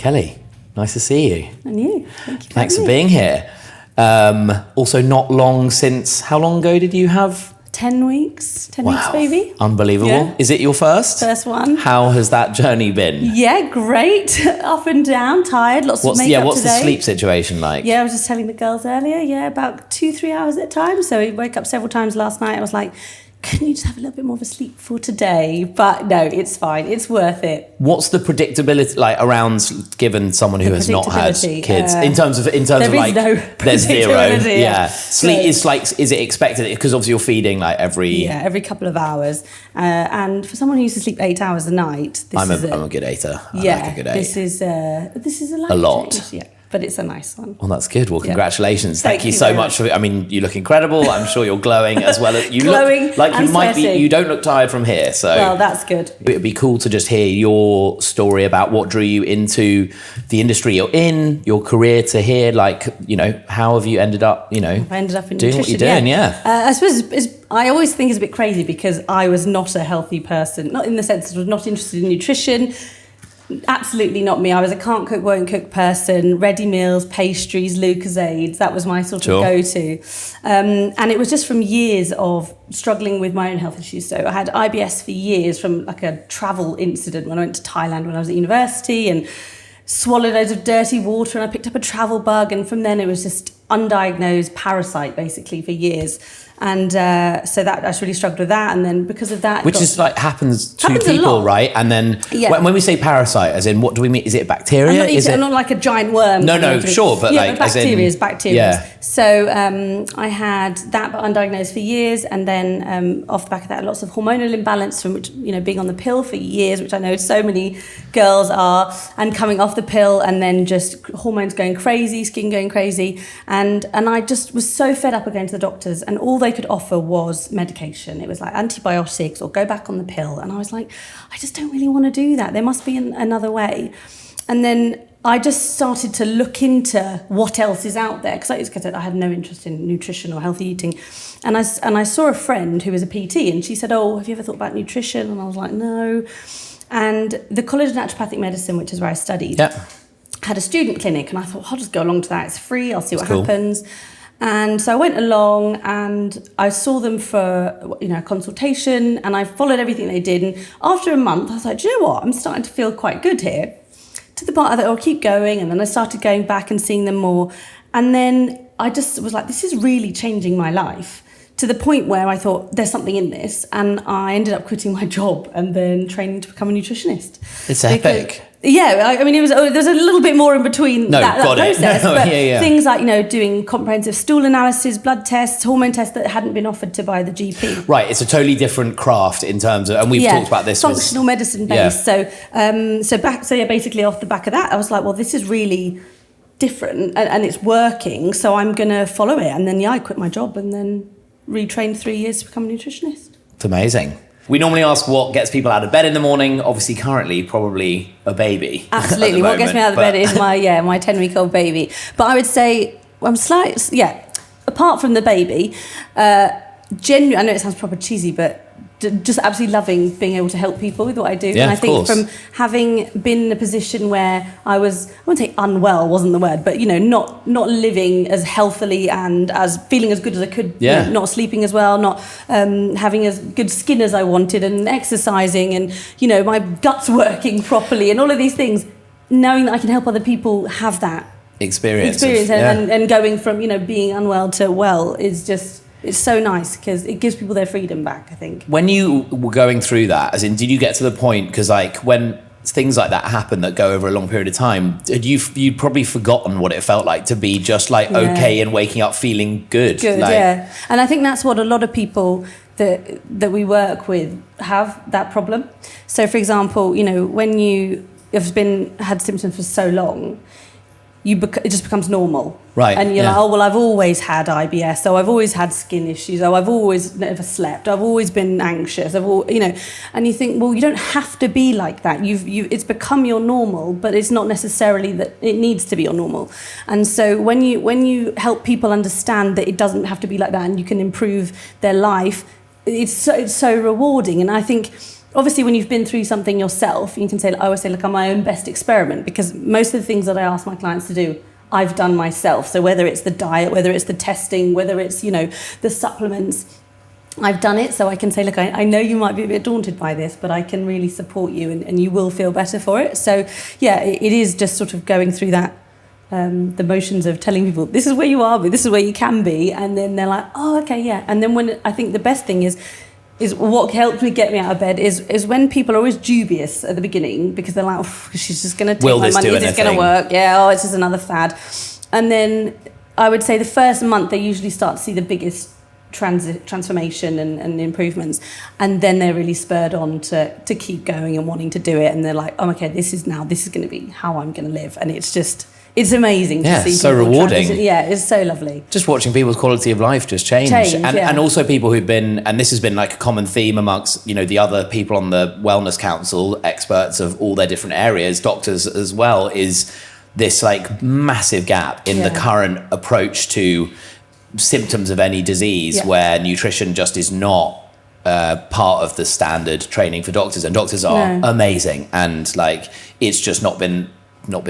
Kelly, nice to see you. And you. Thank you. Thanks for being here. Also not long since, how long ago did you have? 10 weeks. 10 weeks, baby. Unbelievable. Yeah. Is it your first? First one. How has that journey been? Yeah, great. Up and down, tired, lots of makeup what's today. the sleep situation like? Yeah, I was just telling the girls earlier, about 2-3 hours at a time. So we woke up several times last night. I was like, can you just have a little bit more of a sleep for today? But no, it's fine. It's worth it. What's the predictability like around, given someone who has not had kids? In terms of no there's zero. Yeah. Sleep so, is it expected? Because obviously you're feeding like every couple of hours. And for someone who used to sleep 8 hours a night, I'm a good eater. I like a good 8. This is a life lot. change. Yeah. But it's a nice one. Well, that's good. Well, congratulations. Thank you you so much. I mean, you look incredible. I'm sure you're glowing as well. You glowing look like you and might be. sweating. You don't look tired from here. So well, that's good. It'd be cool to just hear your story about what drew you into the industry you're in, your career, to hear how have you ended up, I ended up in doing nutrition, what you're doing. Yeah. I suppose I always think it's a bit crazy because I was not a healthy person, not in the sense that I was not interested in nutrition. Absolutely not me. I was a can't cook, won't cook person. Ready meals, pastries, Lucozades. That was my sort of go-to. And it was just from years of struggling with my own health issues. So I had IBS for years from like a travel incident when I went to Thailand when I was at university and swallowed loads of dirty water, and I picked up a travel bug, and from then it was just undiagnosed parasite basically for years. And so that I really struggled with that, and then because of that, which is like happens to people, right? And then when we say parasite, as in what do we mean? Is it bacteria? I'm not like a giant worm. No, sure, but like bacteria. Yeah. So I had that, but undiagnosed for years, and then off the back of that, lots of hormonal imbalance from which being on the pill for years, which I know so many girls are, and coming off the pill, and then just hormones going crazy, skin going crazy, and I just was so fed up of going to the doctors, and all they could offer was medication. It was like antibiotics or go back on the pill, and I was like, I just don't really want to do that. There must be another way. And then I just started to look into what else is out there, because like I said, I had no interest in nutrition or healthy eating, and I saw a friend who was a PT, and she said, oh, have you ever thought about nutrition? And I was like, no. And the College of Naturopathic Medicine, which is where I studied, had a student clinic, and I thought, I'll just go along to that. It's free. I'll see what happens. And so I went along and I saw them for a consultation, and I followed everything they did. And after a month, I was like, do you know what? I'm starting to feel quite good here. To the point I thought, I'll keep going. And then I started going back and seeing them more. And then I just was like, this is really changing my life, to the point where I thought there's something in this. And I ended up quitting my job and then training to become a nutritionist. It's epic. Yeah, I mean, there's a little bit more in between that process. But things like, doing comprehensive stool analysis, blood tests, hormone tests that hadn't been offered to by the GP. Right, it's a totally different craft in terms of, and we've talked about this. Functional medicine based. So basically off the back of that, I was like, well, this is really different and it's working, so I'm going to follow it. And then, I quit my job and then retrained 3 years to become a nutritionist. It's amazing. We normally ask what gets people out of bed in the morning. Obviously, currently, probably a baby. Absolutely. What gets me out of bed is my 10-week-old baby. But I would say apart from the baby, genuinely, I know it sounds proper cheesy, but just absolutely loving being able to help people with what I do. Yeah, and I think from having been in a position where I wouldn't say unwell, wasn't the word, but not living as healthily and as feeling as good as I could, not sleeping as well, not having as good skin as I wanted, and exercising, and my gut's working properly, and all of these things, knowing that I can help other people have that experience and going from being unwell to well is just, it's so nice because it gives people their freedom back, I think. When you were going through that, as in, did you get to the point, because when things like that happen that go over a long period of time, you'd probably forgotten what it felt like to be just okay and waking up feeling good. And I think that's what a lot of people that we work with have, that problem. So for example, when you have had symptoms for so long, it just becomes normal. Right. And you're like, oh, well, I've always had IBS, so I've always had skin issues, I've always never slept, I've always been anxious, and you think, well, you don't have to be like that. It's become your normal, but it's not necessarily that it needs to be your normal. And so when you help people understand that it doesn't have to be like that and you can improve their life, it's so rewarding. And I think obviously when you've been through something yourself, you can say, I always say, look, I'm my own best experiment, because most of the things that I ask my clients to do, I've done myself. So whether it's the diet, whether it's the testing, whether it's, the supplements, I've done it. So I can say, look, I know you might be a bit daunted by this, but I can really support you, and you will feel better for it. So yeah, it is just sort of going through that, the motions of telling people, this is where you are, but this is where you can be. And then they're like, oh, okay, yeah. And then when I think the best thing is what helped me get me out of bed is when people are always dubious at the beginning, because they're like, oh, she's just going to take my money, is this going to work? Yeah, it's just another fad. And then I would say the first month they usually start to see the biggest transformation and improvements, and then they're really spurred on to keep going and wanting to do it, and they're like, oh, okay, this is going to be how I'm going to live. And it's amazing to see. So rewarding. Yeah, it's so lovely. Just watching people's quality of life just change. And also people who've been, and this has been like a common theme amongst, the other people on the Wellness Council, experts of all their different areas, doctors as well, is this like massive gap in the current approach to symptoms of any disease, where nutrition just is not part of the standard training for doctors, and doctors are amazing, and like it's just not been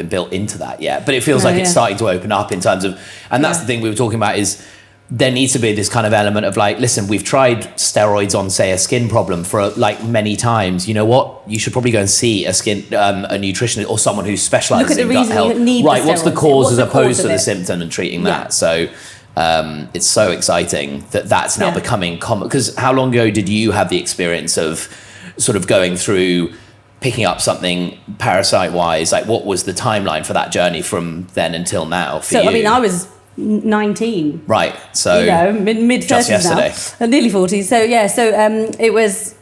built into that yet, but it feels like it's starting to open up in terms of, and that's the thing we were talking about, is there needs to be this kind of element of like, listen, we've tried steroids on, say, a skin problem for like many times. You know what? You should probably go and see a nutritionist or someone who specializes in gut health. Right? What's the cause as opposed to the symptom, and treating that? So it's so exciting that's now becoming common. Because how long ago did you have the experience of sort of going through picking up something parasite-wise? Like, what was the timeline for that journey from then until now for you? I mean, I was 19. Right. So mid-30s now. Nearly 40. So yeah. So it was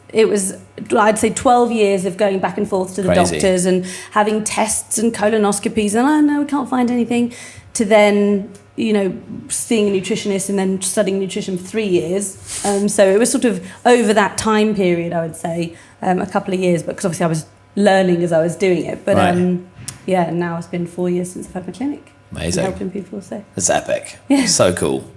I'd say 12 years of going back and forth to the doctors and having tests and colonoscopies, and no, we can't find anything, to then seeing a nutritionist and then studying nutrition for 3 years. So it was sort of over that time period, I would say, a couple of years, but because obviously I was learning as I was doing it. But now it's been 4 years since I've had my clinic. Amazing. Helping people, so. That's epic. Yeah. So cool.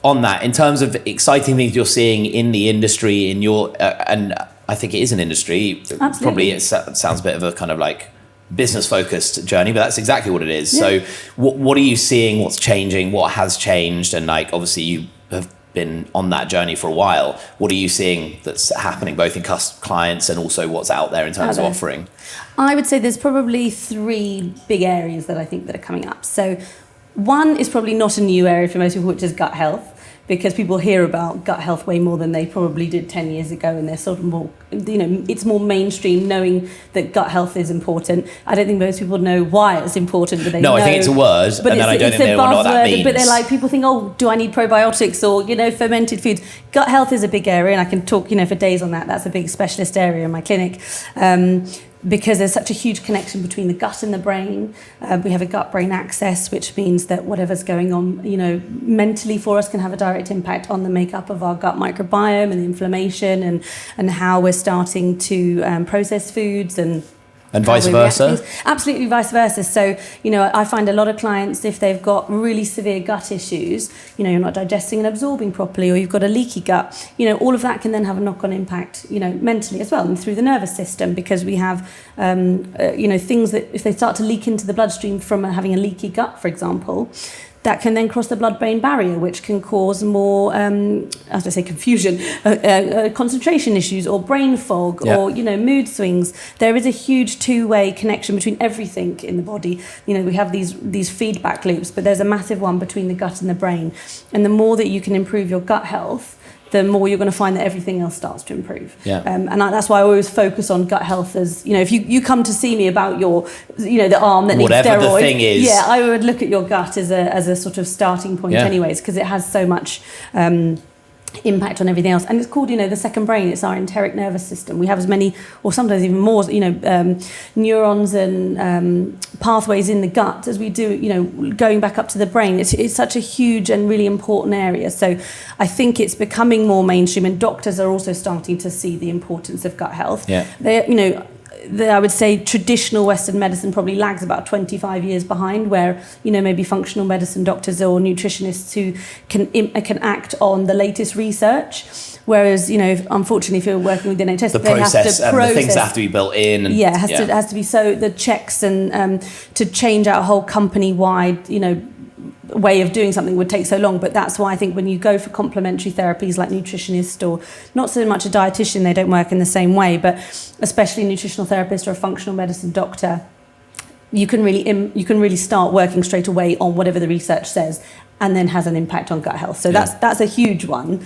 On that, in terms of exciting things you're seeing in the industry, in your, and I think it is an industry, Absolutely. Probably it sounds a bit of a kind of like business focused journey, but that's exactly what it is. Yeah. So what are you seeing? What's changing? What has changed? And like, obviously you have been on that journey for a while. What are you seeing that's happening both in clients and also what's out there in terms of offering? I would say there's probably 3 big areas that I think that are coming up. So one is probably not a new area for most people, which is gut health, because people hear about gut health way more than they probably did 10 years ago, and they're sort of more, it's more mainstream knowing that gut health is important. I don't think most people know why it's important, but they know. I think it's a word, but and then I don't think they know what that means. But they're like, people think, oh, do I need probiotics or, fermented foods? Gut health is a big area, and I can talk, for days on that. That's a big specialist area in my clinic. Because there's such a huge connection between the gut and the brain. We have a gut-brain axis, which means that whatever's going on, mentally for us can have a direct impact on the makeup of our gut microbiome and the inflammation and how we're starting to process foods and vice versa? Absolutely vice versa. So, I find a lot of clients, if they've got really severe gut issues, you're not digesting and absorbing properly, or you've got a leaky gut, all of that can then have a knock-on impact, mentally as well, and through the nervous system, because we have, things that if they start to leak into the bloodstream from having a leaky gut, for example, that can then cross the blood-brain barrier, which can cause more, as I say, confusion, concentration issues, or brain fog, or mood swings. There is a huge two-way connection between everything in the body. We have these feedback loops, but there's a massive one between the gut and the brain. And the more that you can improve your gut health, the more you're going to find that everything else starts to improve. Yeah. That's why I always focus on gut health as, if you come to see me about your, the arm that needs steroids. Whatever the thing is. Yeah, I would look at your gut as a sort of starting point anyways, because it has so much impact on everything else. And it's called, the second brain. It's our enteric nervous system. We have as many, or sometimes even more, neurons and pathways in the gut as we do, going back up to the brain. It's such a huge and really important area. So I think it's becoming more mainstream, and doctors are also starting to see the importance of gut health. Yeah. I would say traditional Western medicine probably lags about 25 years behind, where maybe functional medicine doctors or nutritionists who can act on the latest research. Whereas, unfortunately, if you're working with the NHS, the they process have to and the things that have to be built in. And, it has to be, so the checks and to change out a whole company-wide, way of doing something would take so long. But that's why I think when you go for complementary therapies like nutritionist, or not so much a dietitian, they don't work in the same way, but especially a nutritional therapist or a functional medicine doctor, you can really start working straight away on whatever the research says, and then has an impact on gut health. So that's a huge one,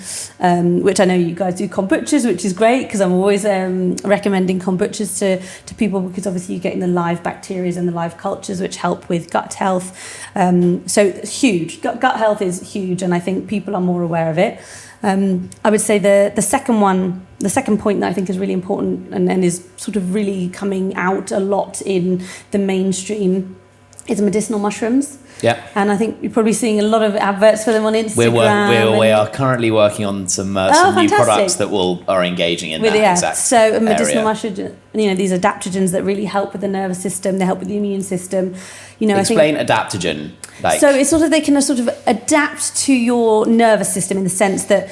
which I know you guys do kombuchas, which is great, because I'm always recommending kombuchas to people, because obviously you're getting the live bacteria and the live cultures, which help with gut health. So it's huge. Gut health is huge, and I think people are more aware of it. I would say the second point that I think is really important and is sort of really coming out a lot in the mainstream is medicinal mushrooms. Yeah. And I think you're probably seeing a lot of adverts for them on Instagram. We are currently working on some new products that are engaging in that exact So medicinal area. mushrooms, these adaptogens that really help with the nervous system, they help with the immune system. Explain adaptogen. So it's they can adapt to your nervous system in the sense that,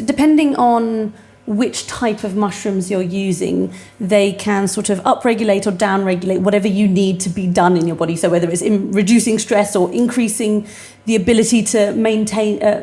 depending on which type of mushrooms you're using, they can upregulate or downregulate whatever you need to be done in your body. So whether it's in reducing stress or increasing the ability to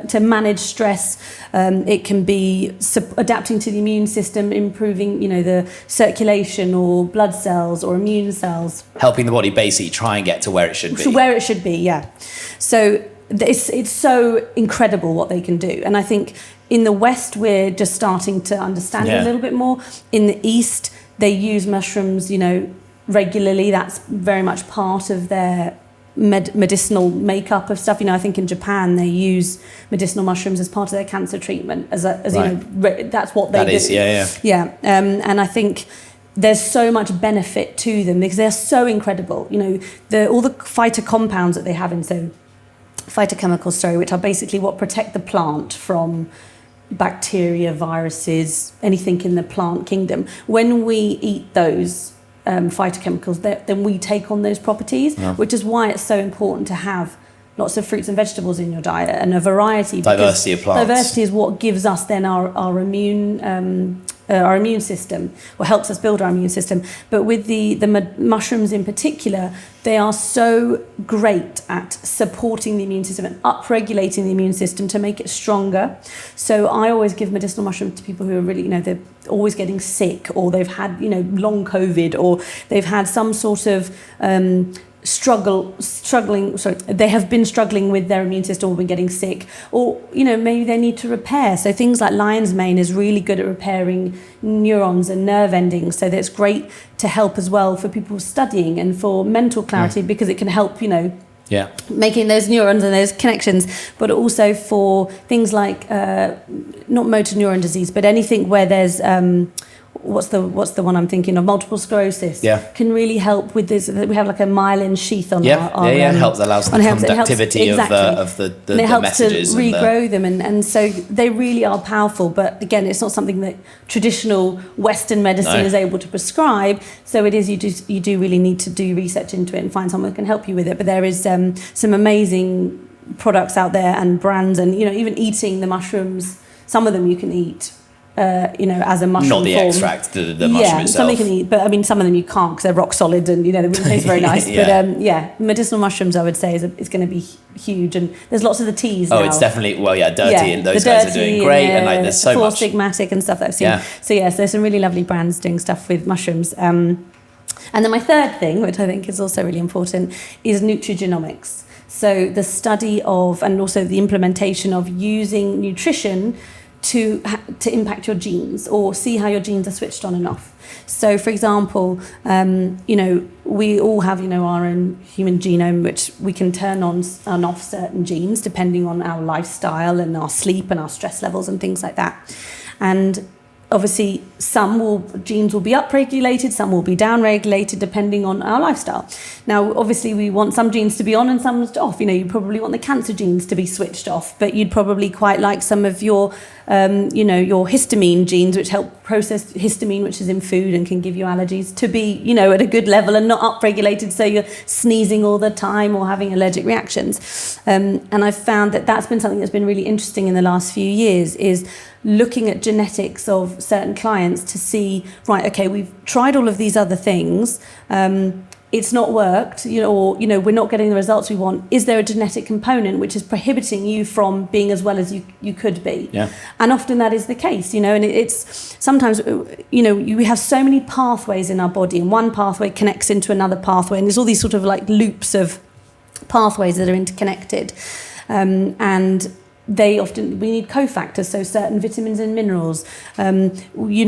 to manage stress, it can be adapting to the immune system, improving, the circulation or blood cells or immune cells. Helping the body basically try and get to where it should be. To where it should be, yeah. So it's so incredible what they can do. And I think in the West, we're just starting to understand it a little bit more. In the East, they use mushrooms, regularly. That's very much part of their medicinal makeup of stuff. I think in Japan, they use medicinal mushrooms as part of their cancer treatment. That's what they do. Yeah. And I think there's so much benefit to them because they're so incredible. All the phytocompounds that they have in, phytochemicals, which are basically what protect the plant from bacteria, viruses, anything in the plant kingdom. When we eat those phytochemicals, then we take on those properties, which is why it's so important to have lots of fruits and vegetables in your diet and a variety. Diversity of plants. Diversity is what gives us then our immune system, or helps us build our immune system. But with the mushrooms in particular, they are so great at supporting the immune system and upregulating the immune system to make it stronger. So I always give medicinal mushrooms to people who are really, they're always getting sick, or they've had, long COVID, or they've had some sort of they have been struggling with their immune system or been getting sick, or maybe they need to repair. So things like lion's mane is really good at repairing neurons and nerve endings, so that's great to help as well for people studying and for mental clarity, because it can help making those neurons and those connections. But also for things like not motor neuron disease, but anything where there's what's the one I'm thinking of? Multiple sclerosis. Can really help with this. We have like a myelin sheath on our allows the conductivity of the and it helps messages to regrow them, and so they really are powerful. But again, it's not something that traditional Western medicine is able to prescribe. So it is, you do really need to do research into it and find someone who can help you with it. But there is some amazing products out there and brands, and even eating the mushrooms, some of them you can eat as a mushroom not the form. extract, the mushroom itself. Some you can eat, but I mean some of them you can't because they're rock solid and they wouldn't taste very nice. But medicinal mushrooms I would say is going to be huge, and there's lots of the teas now. It's definitely dirty, and those guys are doing great, and there's so much Stigmatic and stuff that I've seen. So there's some really lovely brands doing stuff with mushrooms. And then my third thing, which I think is also really important, is nutrigenomics. So the study of, and also the implementation of, using nutrition to impact your genes, or see how your genes are switched on and off. So for example, we all have our own human genome, which we can turn on and off certain genes depending on our lifestyle and our sleep and our stress levels and things like that. And obviously some genes will be upregulated, some will be downregulated depending on our lifestyle. Now obviously we want some genes to be on and some off. You probably want the cancer genes to be switched off, but you'd probably quite like some of your your histamine genes, which help process histamine, which is in food and can give you allergies, to be at a good level and not upregulated, so you're sneezing all the time or having allergic reactions. And I've found that that's been something that's been really interesting in the last few years, is looking at genetics of certain clients to see, right, okay, we've tried all of these other things, it's not worked, or we're not getting the results we want. Is there a genetic component which is prohibiting you from being as well as you could be? Yeah. And often that is the case, and it's sometimes, we have so many pathways in our body, and one pathway connects into another pathway, and there's all these sort of like loops of pathways that are interconnected, and we need cofactors, so certain vitamins and minerals, and we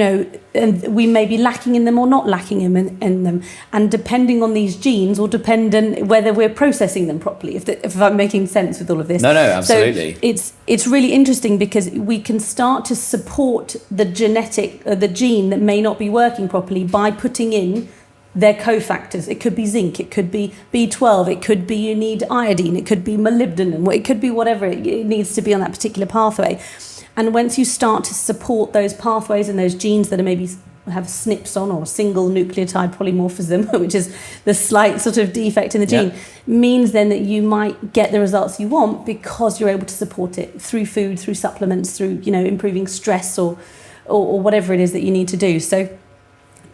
may be lacking in them or not lacking in them, and depending on these genes, or dependent whether we're processing them properly, if I'm making sense with all of this. No, absolutely. So it's really interesting because we can start to support the the gene that may not be working properly by putting in their cofactors. It could be zinc, it could be B12, it could be you need iodine, it could be molybdenum, it could be whatever it needs to be on that particular pathway. And once you start to support those pathways and those genes that are maybe have SNPs on, or single nucleotide polymorphism, which is the slight sort of defect in the gene, means then that you might get the results you want because you're able to support it through food, through supplements, through improving stress or whatever it is that you need to do. So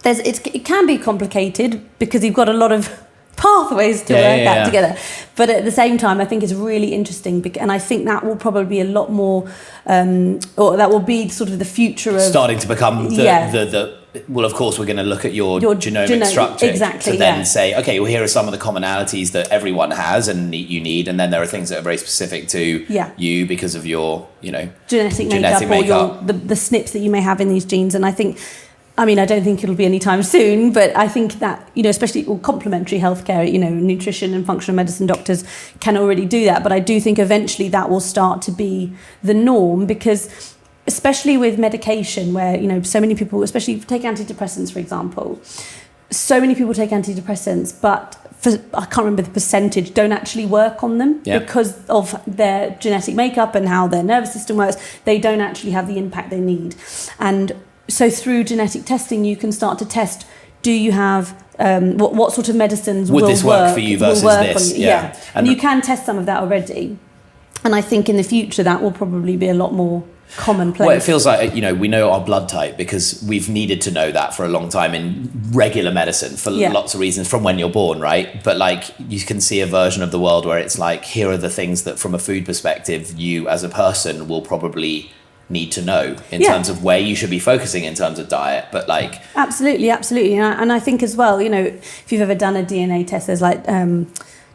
it can be complicated because you've got a lot of pathways to work out together. But at the same time, I think it's really interesting, and I think that will probably be a lot more, or that will be sort of the future of starting to become well, of course, we're going to look at your genomic structure to then say, okay, well, here are some of the commonalities that everyone has and you need, and then there are things that are very specific to you because of your, genetic makeup. Or the SNPs that you may have in these genes. And I don't think it'll be anytime soon, but I think that, especially complementary healthcare, nutrition and functional medicine doctors can already do that. But I do think eventually that will start to be the norm, because especially with medication where, so many people, especially if you take antidepressants, for example, so many people take antidepressants, but I can't remember the percentage, don't actually work on them because of their genetic makeup and how their nervous system works. They don't actually have the impact they need. And so through genetic testing, you can start to test, do you have, what sort of medicines would this work for you versus this? Yeah. And you can test some of that already. And I think in the future, that will probably be a lot more commonplace. Well, it feels like, we know our blood type because we've needed to know that for a long time in regular medicine for lots of reasons from when you're born, right? But you can see a version of the world where it's like, here are the things that from a food perspective, you as a person will probably need to know in terms of where you should be focusing in terms of diet. But absolutely. And I think as well, if you've ever done a DNA test, there's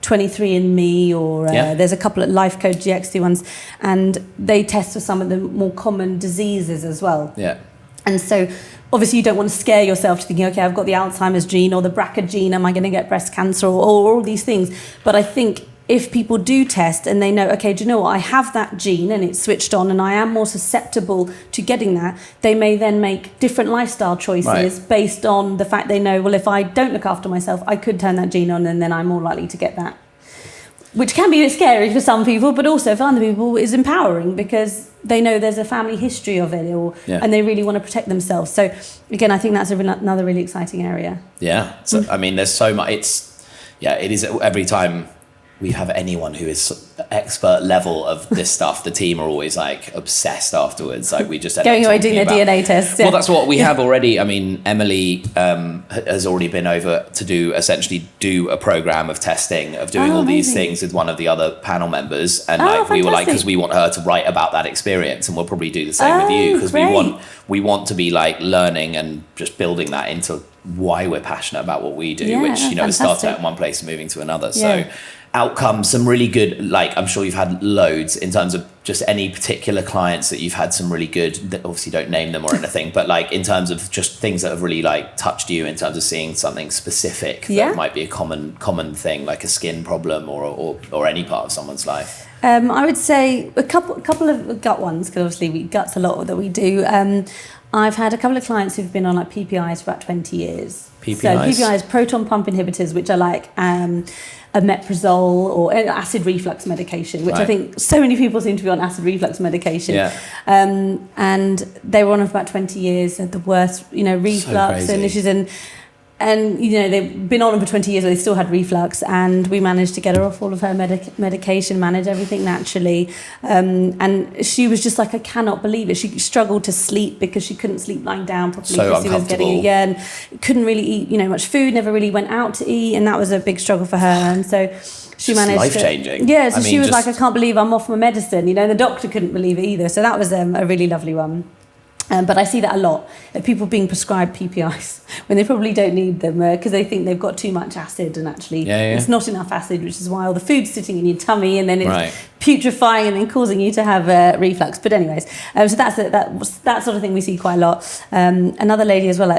23andMe or there's a couple of Life Code GXD ones, and they test for some of the more common diseases as well. Yeah. And so obviously you don't want to scare yourself to thinking, okay, I've got the Alzheimer's gene or the BRCA gene, am I going to get breast cancer or all these things? But I think if people do test and they know, okay, do you know what, I have that gene and it's switched on and I am more susceptible to getting that, they may then make different lifestyle choices based on the fact they know, well, if I don't look after myself, I could turn that gene on and then I'm more likely to get that. Which can be a bit scary for some people, but also for other people is empowering because they know there's a family history of it and they really want to protect themselves. So again, I think that's another really exciting area. Yeah. So, there's so much, it is every time we have anyone who is expert level of this stuff, the team are always obsessed afterwards. We just going away doing their DNA tests. Well, that's what we have already. Emily has already been over to essentially do a program of testing of doing all these things with one of the other panel members, and we were because we want her to write about that experience, and we'll probably do the same with you because we want to be learning and just building that into why we're passionate about what we do, which it starts out in one place and moving to another. So outcomes, some really good, I'm sure you've had loads in terms of just any particular clients that you've had some really good, that obviously don't name them or anything, but in terms of just things that have really touched you in terms of seeing something specific that might be a common thing, like a skin problem or any part of someone's life. I would say a couple of gut ones, because obviously gut's a lot that we do. I've had a couple of clients who've been on PPIs for about 20 years. PPIs? So PPIs, proton pump inhibitors, which are omeprazole or acid reflux medication, which I think so many people seem to be on acid reflux medication. And they were on for about 20 years, had the worst, reflux and issues. And and they've been on them for 20 years, but they still had reflux, and we managed to get her off all of her medication, manage everything naturally, and she was just like, I cannot believe it. She struggled to sleep because she couldn't sleep lying down properly, because she was getting and couldn't really eat much food, never really went out to eat, and that was a big struggle for her. And so she managed life-changing. So she was like, I can't believe I'm off my medicine, and the doctor couldn't believe it either. So that was a really lovely one. But I see that a lot, people being prescribed PPIs when they probably don't need them, because they think they've got too much acid, and actually it's not enough acid, which is why all the food's sitting in your tummy, and then it's putrefying and then causing you to have reflux. But anyways, so that sort of thing we see quite a lot. Another lady as well,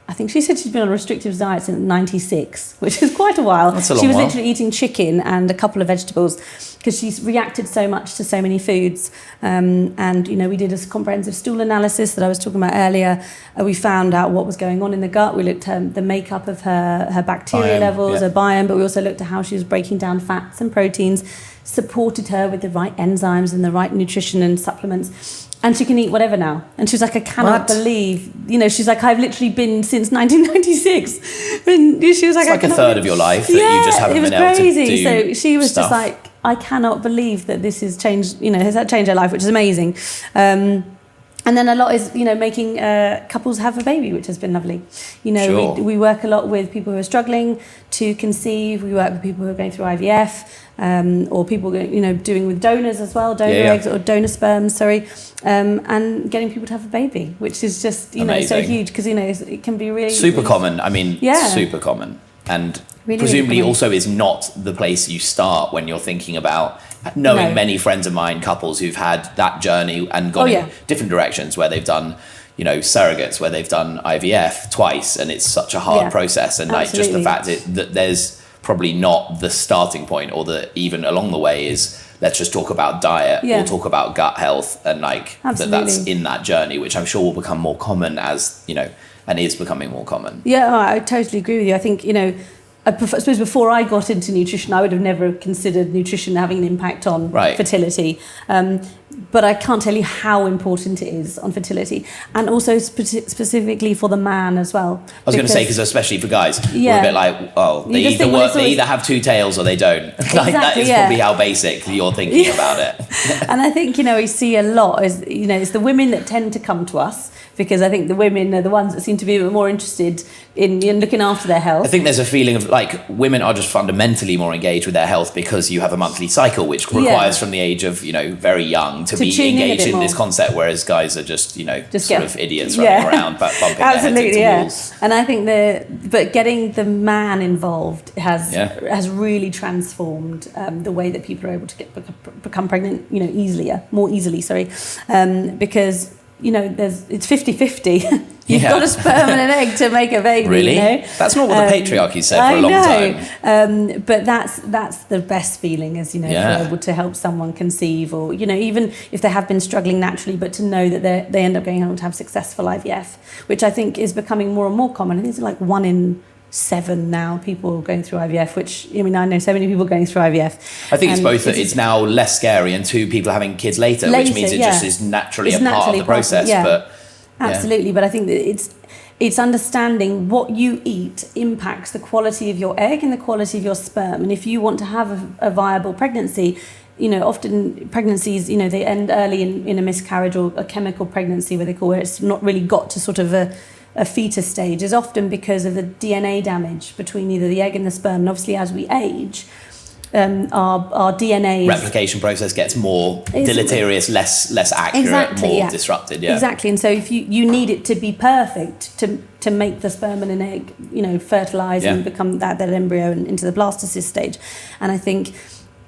I think she said she'd been on a restrictive diet since 96, which is quite a while. That's a long She was while. literally eating chicken and a couple of vegetables because she's reacted so much to so many foods. And we did a comprehensive stool analysis that I was talking about earlier. We found out what was going on in the gut. We looked at the makeup of her bacteria Biome, levels, her biome, but we also looked at how she was breaking down fats and proteins, supported her with the right enzymes and the right nutrition and supplements. And she can eat whatever now. And she was like, I cannot believe, she's like, I've literally been since 1996. And she was like, it's like a third of your life that you just haven't been able to do. It was crazy. So she was stuff. just like, I cannot believe that this has changed, has that changed her life, which is amazing. And then a lot is, making couples have a baby, which has been lovely. Sure. We work a lot with people who are struggling to conceive. We work with people who are going through IVF, or people, doing with donors as well, eggs or donor sperms, and getting people to have a baby, which is just, amazing. so huge because, it can be really... Super common. I mean, super common. And really, presumably really also is not the place you start when you're thinking about knowing many friends of mine, couples who've had that journey and gone in different directions, where they've done, surrogates, where they've done IVF twice, and it's such a hard process. And like just the fact that there's probably not the starting point, or the even along the way is, let's just talk about diet or talk about gut health, and like that's in that journey, which I'm sure will become more common as, and is becoming more common. Yeah, I totally agree with you. I think, I suppose before I got into nutrition, I would have never considered nutrition having an impact on fertility. But I can't tell you how important it is on fertility, and also specifically for the man as well. I was going to say, because especially for guys, we're a bit like, they either have two tails or they don't. Like that is probably how basic you're thinking about it. And I think, we see a lot is, it's the women that tend to come to us, because I think the women are the ones that seem to be a bit more interested in looking after their health. I think there's a feeling of like women are just fundamentally more engaged with their health because you have a monthly cycle, which requires from the age of, very young to be engaged in this concept, whereas guys are just sort of idiots running around but bumping their heads into walls. And I think but getting the man involved has really transformed the way that people are able to become pregnant, more easily, because it's 50-50. You've got a sperm and an egg to make a baby. Really? That's not what the patriarchy said for a long time. But that's the best feeling, is to be able to help someone conceive, or even if they have been struggling naturally, but to know that they end up going on to have successful IVF, which I think is becoming more and more common. I think it's like 1 in 7 now people going through IVF, which I know so many people going through IVF. I think it's both that it's now less scary, and 2, people having kids later, which means it just is naturally a part of the process. But absolutely, but I think that it's understanding what you eat impacts the quality of your egg and the quality of your sperm. And if you want to have a viable pregnancy, often pregnancies, they end early in a miscarriage or a chemical pregnancy, where it's not really got to sort of a fetus stage, is often because of the DNA damage between either the egg and the sperm. And obviously, as we age, our DNA replication process gets more deleterious, less accurate, more disrupted. Exactly. And so if you need it to be perfect to make the sperm and an egg, fertilize and become that embryo and into the blastocyst stage. And I think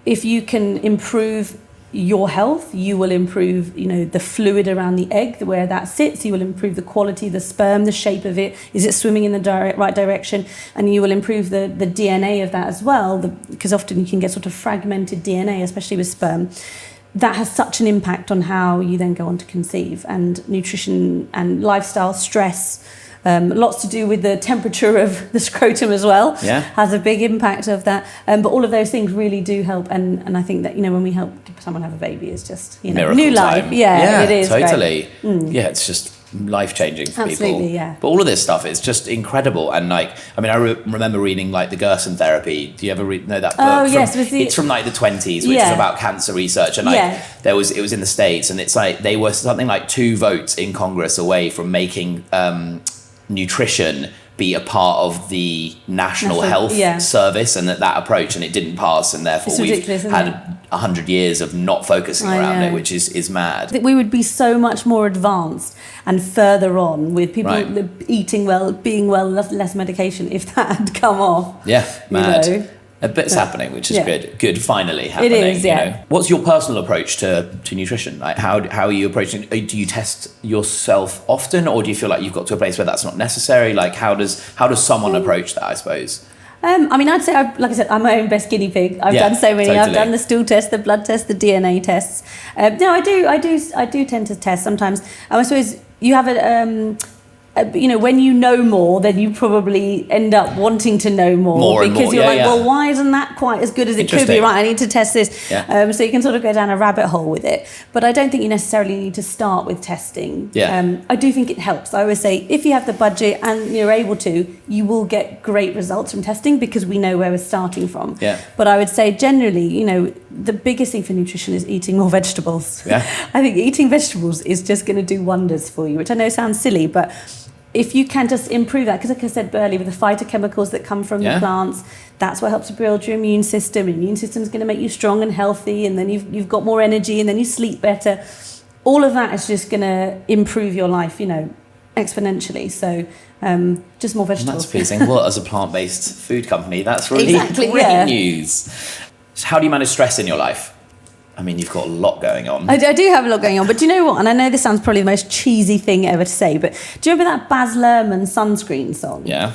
if you can improve your health, you will improve, the fluid around the egg, where that sits. You will improve the quality of the sperm, the shape of it. Is it swimming in the right direction? And you will improve the DNA of that as well, because often you can get sort of fragmented DNA, especially with sperm. That has such an impact on how you then go on to conceive. And nutrition and lifestyle, stress, lots to do with the temperature of the scrotum as well, has a big impact of that. But all of those things really do help. And I think that, when we help someone have a baby, it's just, miracle new time. life. Yeah, it is. Totally. Yeah, it's just life-changing for Absolutely, people. yeah. But all of this stuff, it's just incredible. And like, I mean, I remember reading like the Gerson therapy. Do you ever know that book? Oh, yes. It's from like the 20s, which is about cancer research. And like, it was in the States, and it's like, they were something like 2 votes in Congress away from making nutrition be a part of the National Health Service, and that approach, and it didn't pass, and therefore we've had 100 years of not focusing around it, which is mad. I think we would be so much more advanced and further on with people eating well, being well, less medication, if that had come off. Yeah, mad. You know? But it's happening, which is good. Finally happening. It is, you know? What's your personal approach to nutrition? Like, how are you approaching? Do you test yourself often, or do you feel like you've got to a place where that's not necessary? Like, how does someone approach that, I suppose? I mean, I'd say, like I said, I'm my own best guinea pig. I've done so many. Totally. I've done the stool test, the blood test, the DNA tests. No, I do tend to test sometimes. I suppose you have when you know more, then you probably end up wanting to know more because you're well, why isn't that quite as good as it could be? Right, I need to test this. Yeah. So you can sort of go down a rabbit hole with it. But I don't think you necessarily need to start with testing. Yeah. I do think it helps. I always say, if you have the budget and you're able to, you will get great results from testing because we know where we're starting from. Yeah. But I would say generally, the biggest thing for nutrition is eating more vegetables. Yeah. I think eating vegetables is just going to do wonders for you, which I know sounds silly, but if you can just improve that, because like I said earlier, with the phytochemicals that come from the plants, that's what helps to build your immune system. Your immune system is going to make you strong and healthy, and then you've got more energy, and then you sleep better. All of that is just going to improve your life, exponentially. So just more vegetables. That's pleasing. Well, as a plant-based food company, that's really great news. So how do you manage stress in your life? I mean, you've got a lot going on. I do have a lot going on, but do you know what? And I know this sounds probably the most cheesy thing ever to say, but do you remember that Baz Luhrmann sunscreen song? Yeah.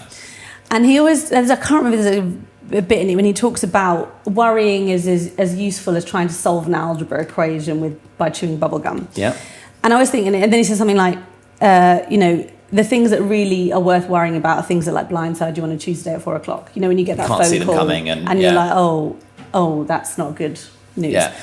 And he always, I can't remember, there's a bit in it when he talks about worrying is as useful as trying to solve an algebra equation by chewing bubble gum. Yeah. And I was thinking, and then he said something like, the things that really are worth worrying about are things that like blindside you on a Tuesday at 4:00. When you get that phone call, them coming and you're like, oh, that's not good news. Yeah.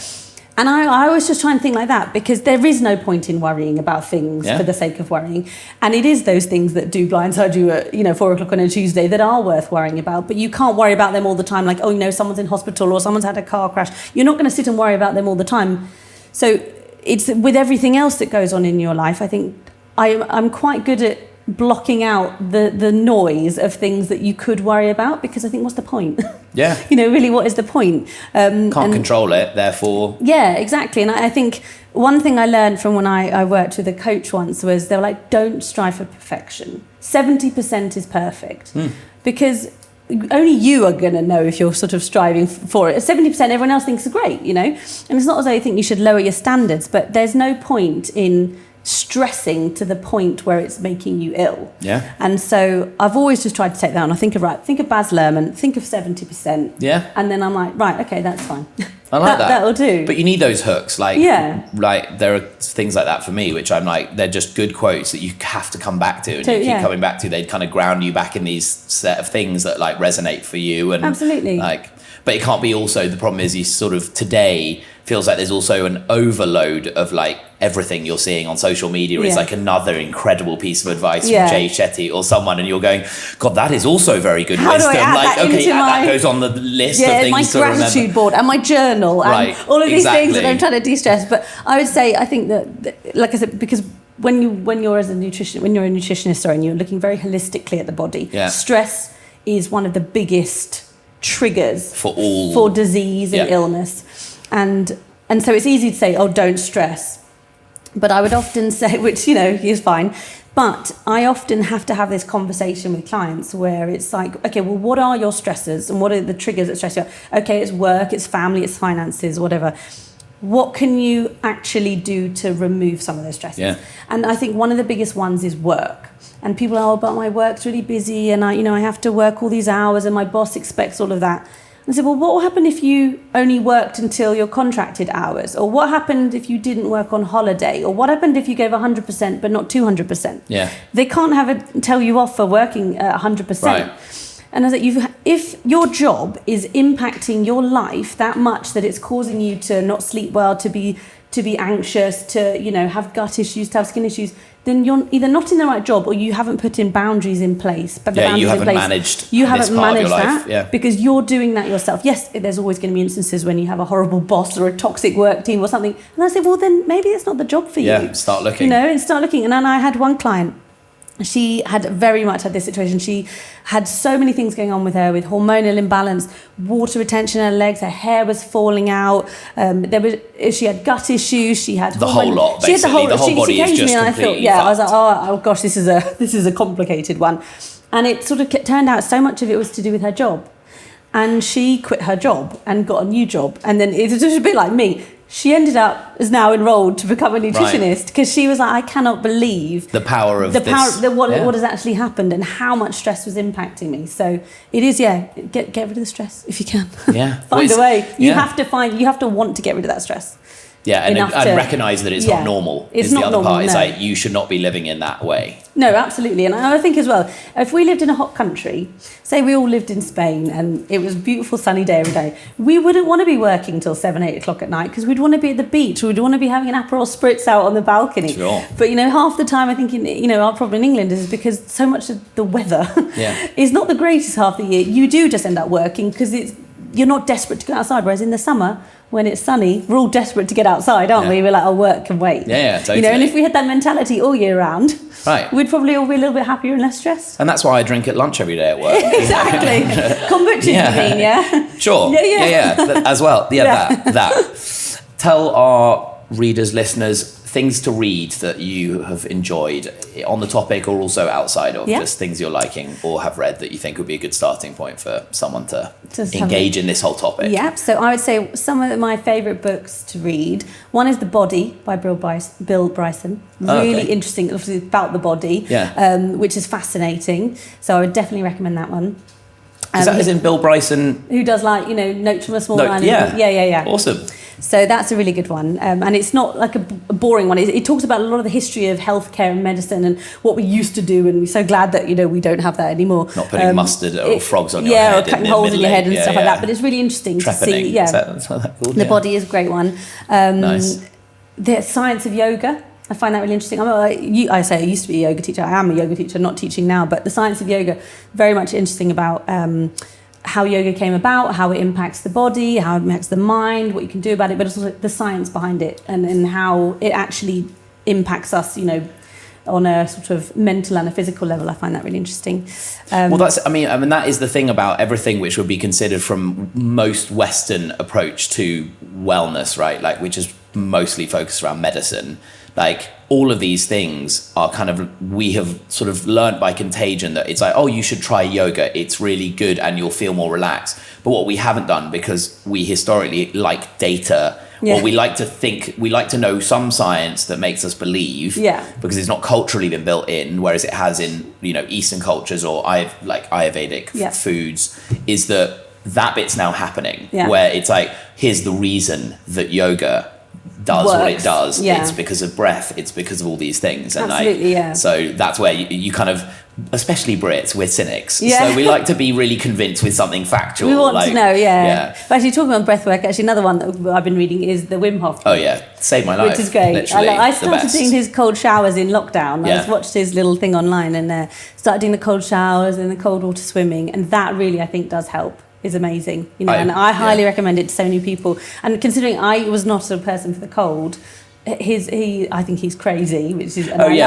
And I always just try and think like that, because there is no point in worrying about things for the sake of worrying. And it is those things that do blindside you at 4:00 on a Tuesday that are worth worrying about. But you can't worry about them all the time, like, someone's in hospital or someone's had a car crash. You're not going to sit and worry about them all the time. So it's with everything else that goes on in your life, I think I'm quite good at blocking out the noise of things that you could worry about, because I think, what's the point? Yeah. Really, what is the point? Can't control it, therefore. Yeah, exactly. And I think one thing I learned from when I worked with a coach once was they were like, don't strive for perfection. 70% is perfect. Because only you are going to know if you're sort of striving for it. 70%, everyone else thinks is great, And it's not as though I think you should lower your standards, but there's no point in stressing to the point where it's making you ill. Yeah. And so I've always just tried to take that on. I think of Baz Luhrmann, think of 70%. Yeah. And then I'm like, right, okay, that's fine. I like that. That'll do. But you need those hooks. Like there are things like that for me, which I'm like, they're just good quotes that you have to come back to, and you keep coming back to. They kind of ground you back in these set of things that like resonate for you. And absolutely. But it can't be also, the problem is you sort of today feels like there's also an overload of like everything you're seeing on social media is like another incredible piece of advice from Jay Shetty or someone, and you're going, God, that is also very good wisdom. That goes on the list of things to remember. My gratitude board and my journal and all of these things that I'm trying to de-stress. But I would say, I think that, like I said, because when you're a nutritionist, and you're looking very holistically at the body, stress is one of the biggest triggers for disease and illness. And so it's easy to say, don't stress. But I would often say, which, is fine. But I often have to have this conversation with clients where it's like, okay, well, what are your stressors and what are the triggers that stress you out? Okay, it's work, it's family, it's finances, whatever. What can you actually do to remove some of those stresses? Yeah. And I think one of the biggest ones is work. And people are, but my work's really busy and I have to work all these hours and my boss expects all of that. And I said, well, what will happen if you only worked until your contracted hours? Or what happened if you didn't work on holiday? Or what happened if you gave 100% but not 200%? Yeah. They can't tell you off for working at 100%. Right. And I was like, if your job is impacting your life that much that it's causing you to not sleep well, to be to be anxious, to, you know, have gut issues, to have skin issues, then you're either not in the right job or you haven't put in boundaries in place. But the boundaries you haven't in place, managed you haven't this part managed of your life. that because you're doing that yourself. Yes, there's always going to be instances when you have a horrible boss or a toxic work team or something. And I say, well, then maybe it's not the job for you. Yeah, start looking. You know, and start looking. And then I had one client. She had very much had this situation. She had so many things going on with her, with hormonal imbalance, water retention in her legs, her hair was falling out. She had gut issues. She had the whole lot. Basically, she had the whole body is just completely fucked. I was like, oh gosh, this is a complicated one. And it sort of turned out so much of it was to do with her job. And she quit her job and got a new job. And then it was just a bit like me. She ended up is now enrolled to become a nutritionist because she was like, I cannot believe the power of what has actually happened and how much stress was impacting me. So it is, get rid of the stress if you can. Yeah, find a way. You have to want to get rid of that stress. Yeah, and recognise that it's not normal. It's not the other normal, part. It's no. like you should not be living in that way. No, absolutely. And I think as well, if we lived in a hot country, say we all lived in Spain and it was a beautiful sunny day every day, we wouldn't want to be working till 7, 8 o'clock at night because we'd want to be at the beach. We'd want to be having an Aperol Spritz out on the balcony. Sure. But, you know, half the time I think, our problem in England is because so much of the weather is not the greatest half the year. You do just end up working because you're not desperate to go outside. Whereas in the summer, when it's sunny, we're all desperate to get outside, aren't we? We're like, work can wait. Yeah, totally. You know, and if we had that mentality all year round, we'd probably all be a little bit happier and less stressed. And that's why I drink at lunch every day at work. Exactly. Kombucha, you mean, yeah? Sure. Yeah. As well. Yeah, that. Tell our readers, listeners, things to read that you have enjoyed on the topic or also outside of just things you're liking or have read that you think would be a good starting point for someone to engage in this whole topic. Yeah, so I would say some of my favourite books to read. One is The Body by Bill Bryson. Really interesting, obviously about the body, which is fascinating. So I would definitely recommend that one. Is that as in Bill Bryson? Who does Notes from a Small Island. Yeah. Awesome. So that's a really good one. And it's not like a boring one. It talks about a lot of the history of healthcare and medicine and what we used to do. And we're so glad that, we don't have that anymore. Not putting mustard or frogs on your head. Yeah, or cutting holes in your head and stuff like that. But it's really interesting to see. Yeah. That's what that's called, The Body is a great one. Nice. The Science of Yoga. I find that really interesting. I say I used to be a yoga teacher. I am a yoga teacher, not teaching now. But the Science of Yoga, very much interesting about how yoga came about, how it impacts the body, how it impacts the mind, what you can do about it, but also the science behind it and how it actually impacts us, on a sort of mental and a physical level. I find that really interesting. That is the thing about everything which would be considered from most Western approach to wellness, right? Like, which is mostly focused around medicine. Like, all of these things are we have sort of learnt by contagion that it's like, oh, you should try yoga. It's really good and you'll feel more relaxed. But what we haven't done, because we historically like data, or we like to know some science that makes us believe, because it's not culturally been built in, whereas it has in, Eastern cultures or Ayurvedic foods, is that bit's now happening, where it's like, here's the reason that yoga does what it does. It's because of breath, it's because of all these things, and so that's where you kind of, especially Brits, we're cynics, so we like to be really convinced with something factual. We want to know. But actually, talking about breath work, actually another one that I've been reading is the Wim Hof. Saved my life, which is great. I started doing his cold showers in lockdown. I just watched his little thing online and started doing the cold showers and the cold water swimming, and that really, I think, does help. Is amazing, and I highly recommend it to so many people. And considering I was not a person for the cold, I think he's crazy, which is but he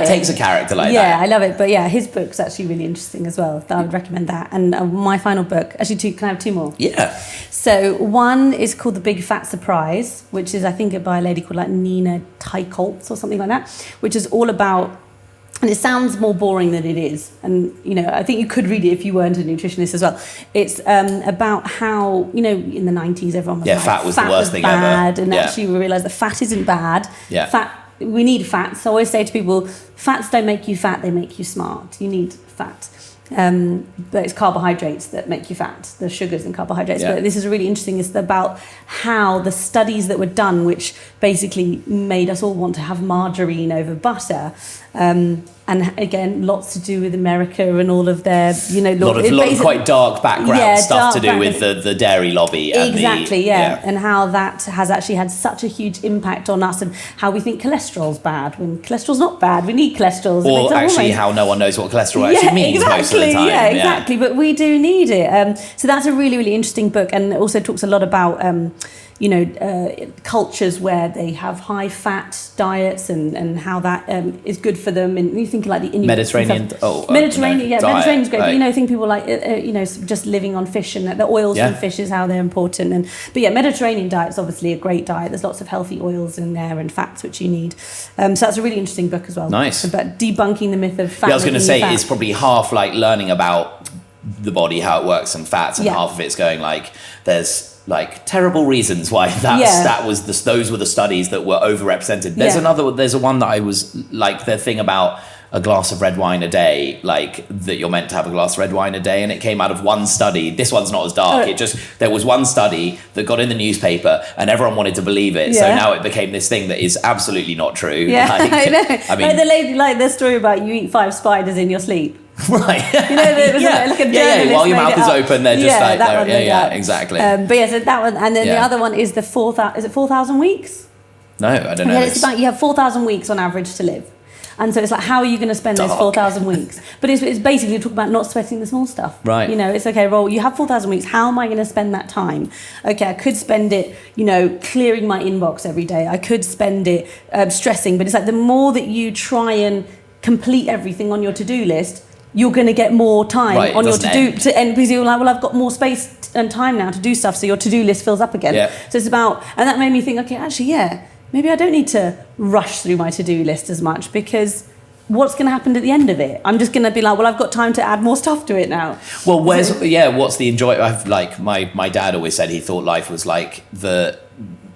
takes a character like that. Yeah, I love it. But his book's actually really interesting as well. I would recommend that. And my final book, actually, can I have two more? Yeah. So one is called The Big Fat Surprise, which is, I think, by a lady called Nina Teicholz or something like that, which is all about. And it sounds more boring than it is. And, I think you could read it if you weren't a nutritionist as well. It's about how, in the 90s, everyone was like, fat was the worst thing bad, ever. And actually we realised that fat isn't bad. We need fat. So I always say to people, fats don't make you fat, they make you smart. You need fat. But it's carbohydrates that make you fat, the sugars and carbohydrates. But this is really interesting. It's about how the studies that were done, which basically made us all want to have margarine over butter, And again, lots to do with America and all of their, you know, a lot of quite dark background stuff to do with the dairy lobby. And and how that has actually had such a huge impact on us, and how we think cholesterol's bad when cholesterol's not bad. We need cholesterol. Or actually how no one knows what cholesterol actually means most of the time. Yeah, exactly. But we do need it. So that's a really, really interesting book, and it also talks a lot about cultures where they have high fat diets and how that is good for them. And you think like the Inuits Mediterranean. Mediterranean's great. Right. But, think people like just living on fish, and the oils from fish is how they're important. But Mediterranean diet's obviously a great diet. There's lots of healthy oils in there and fats which you need. So that's a really interesting book as well. Nice. About debunking the myth of fat. I was going to say it's probably half like learning about the body, how it works, and fats, and half of it's going like there's like terrible reasons why those were the studies that were overrepresented. There's one that I was like, the thing about a glass of red wine a day, like that you're meant to have a glass of red wine a day, and it came out of one study. This one's not as dark. There was one study that got in the newspaper and everyone wanted to believe it. So now it became this thing that is absolutely not true. Yeah, I know. I mean, like the lady, like the story about you eat 5 spiders in your sleep. Right. There was like a journalist while your mouth is open, they're just like that one, exactly. So that one, and then the other one is the 4,000 weeks? No, I don't know. It's about, you have 4,000 weeks on average to live. And so it's like, how are you going to spend those 4,000 weeks? But it's basically talking about not sweating the small stuff. Right. It's okay, well, you have 4,000 weeks. How am I going to spend that time? Okay, I could spend it, clearing my inbox every day. I could spend it stressing. But it's like the more that you try and complete everything on your to-do list, you're going to get more time on your to end, because you're like, well, I've got more space and time now to do stuff. So your to-do list fills up again. Yeah. So it's about, and that made me think, okay, actually, maybe I don't need to rush through my to-do list as much, because what's going to happen at the end of it? I'm just going to be like, well, I've got time to add more stuff to it now. Well, what's the enjoyment? I've like my dad always said he thought life was like the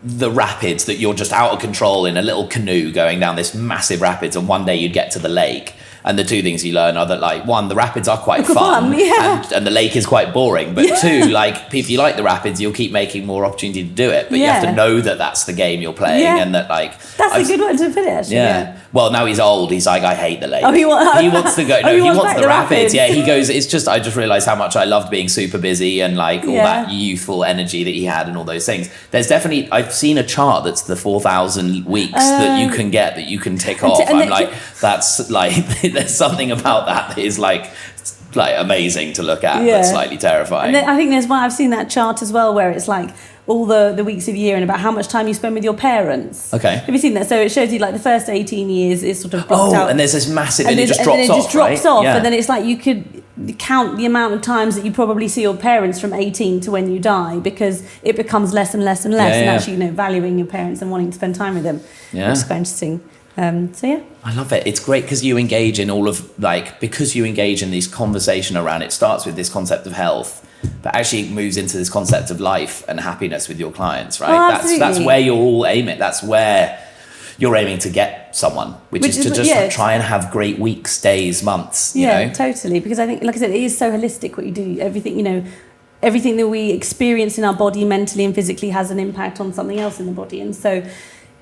rapids, that you're just out of control in a little canoe going down this massive rapids, and one day you'd get to the lake. And the two things you learn are that, like, one, the rapids are quite fun, and the lake is quite boring. But two, like, if you like the rapids, you'll keep making more opportunity to do it. But you have to know that that's the game you're playing, and that, like, that's a good one to put it. Actually, yeah. Well, now he's old. He's like, I hate the lake. Oh, he wants to go. No, he wants the rapids. Yeah, he goes. It's just, I just realised how much I loved being super busy and like all that youthful energy that he had and all those things. There's definitely, I've seen a chart that's the 4,000 weeks that you can get, that you can tick off. I'm like, that's like, there's something about that is like amazing to look at, but slightly terrifying. And then I think there's one, I've seen that chart as well, where it's like all the weeks of the year and about how much time you spend with your parents. Okay. Have you seen that? So it shows you like the first 18 years is sort of blocked out. And there's this massive, and it just drops off. And then it's like you could count the amount of times that you probably see your parents from 18 to when you die, because it becomes less and less and less, and actually, valuing your parents and wanting to spend time with them. Yeah. Which is quite interesting. I love it. It's great because you engage in all of because you engage in this conversation around it. Starts with this concept of health, but actually moves into this concept of life and happiness with your clients, right? Oh, that's where you're all aiming. That's where you're aiming to get someone, which is to just try and have great weeks, days, months. You know? Totally. Because I think, like I said, it is so holistic what you do. Everything that we experience in our body mentally and physically has an impact on something else in the body, and so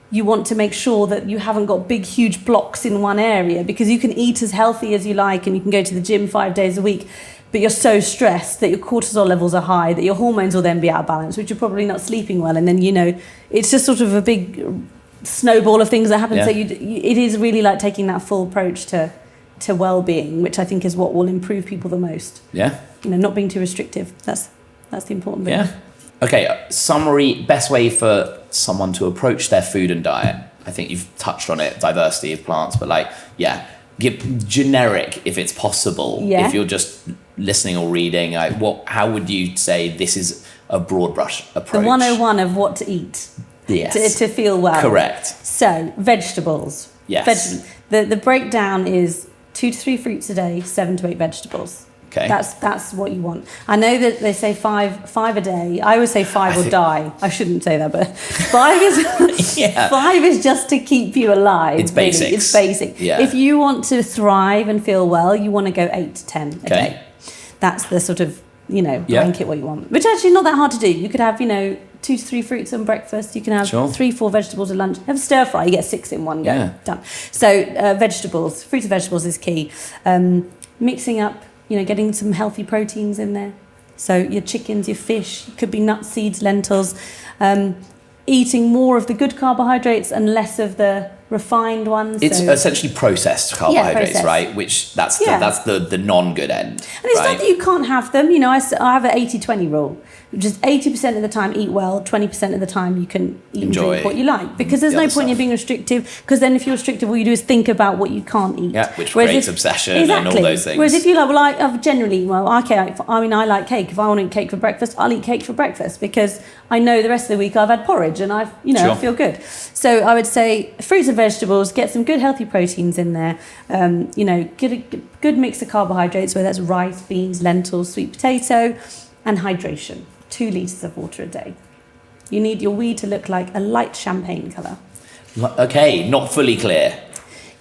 you want to make sure that you haven't got big, huge blocks in one area, because you can eat as healthy as you like and you can go to the gym 5 days a week, but you're so stressed that your cortisol levels are high, that your hormones will then be out of balance, which you're probably not sleeping well. And then, it's just sort of a big snowball of things that happen. Yeah. So it is really like taking that full approach to well-being, which I think is what will improve people the most. Yeah. Not being too restrictive. That's the important bit. Yeah. Okay, summary, best way for someone to approach their food and diet. I think you've touched on it, diversity of plants, but give generic if it's possible. Yeah. If you're just listening or reading, how would you say this is a broad brush approach? The 101 of what to eat. Yes. To feel well. Correct. So, vegetables. Yes. The breakdown is 2 to 3 fruits a day, 7 to 8 vegetables. Okay. That's what you want. I know that they say five a day. I always say 5 or die. I shouldn't say that, but 5 is 5 is just to keep you alive. It's basic. Really. It's basic. Yeah. If you want to thrive and feel well, you want to go 8 to 10 a day. That's the sort of blanket what you want. Which actually not that hard to do. You could have 2 to 3 fruits on breakfast. You can have Sure. 3-4 vegetables at lunch. Have a stir fry. You get 6 in one go. Yeah. Done. So vegetables, fruits and vegetables is key. Mixing up, getting some healthy proteins in there. So your chickens, your fish, it could be nuts, seeds, lentils. Eating more of the good carbohydrates and less of the refined ones. It's essentially processed carbohydrates, processed. right? Which that's the non-good end. And it's right? not that you can't have them. I have an 80-20 rule, which is 80% of the time eat well, 20% of the time you can eat and drink what you like. Because there's no point in being restrictive, because then if you're restrictive, all you do is think about what you can't eat. Yeah, which creates obsession and all those things. Whereas if you like, I like cake. If I want to eat cake for breakfast, I'll eat cake for breakfast because I know the rest of the week I've had porridge and I feel good. So I would say fruits and vegetables, get some good healthy proteins in there. Get a good mix of carbohydrates, whether that's rice, beans, lentils, sweet potato, and hydration. 2 litres of water a day. You need your wee to look like a light champagne colour. Okay, not fully clear.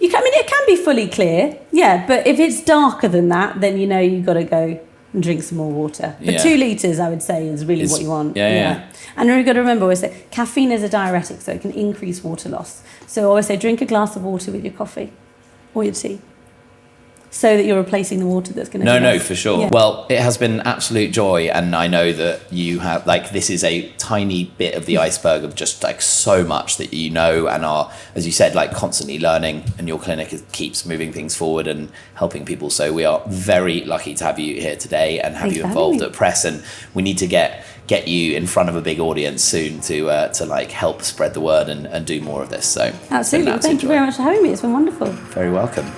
It can be fully clear, yeah, but if it's darker than that, then you've got to go and drink some more water. But 2 litres, I would say, is really what you want. Yeah. And you've got to remember, always say, caffeine is a diuretic, so it can increase water loss. So I always say, drink a glass of water with your coffee or your tea, so that you're replacing the water that's going to... No, for sure. Yeah. Well, it has been absolute joy, and I know that you have, this is a tiny bit of the iceberg of just so much that and are, as you said, constantly learning, and your clinic keeps moving things forward and helping people. So we are very lucky to have you here today and have you involved at Press, and we need to get you in front of a big audience soon to help spread the word and do more of this. So absolutely. Thank you very much for having me. It's been wonderful. Very welcome.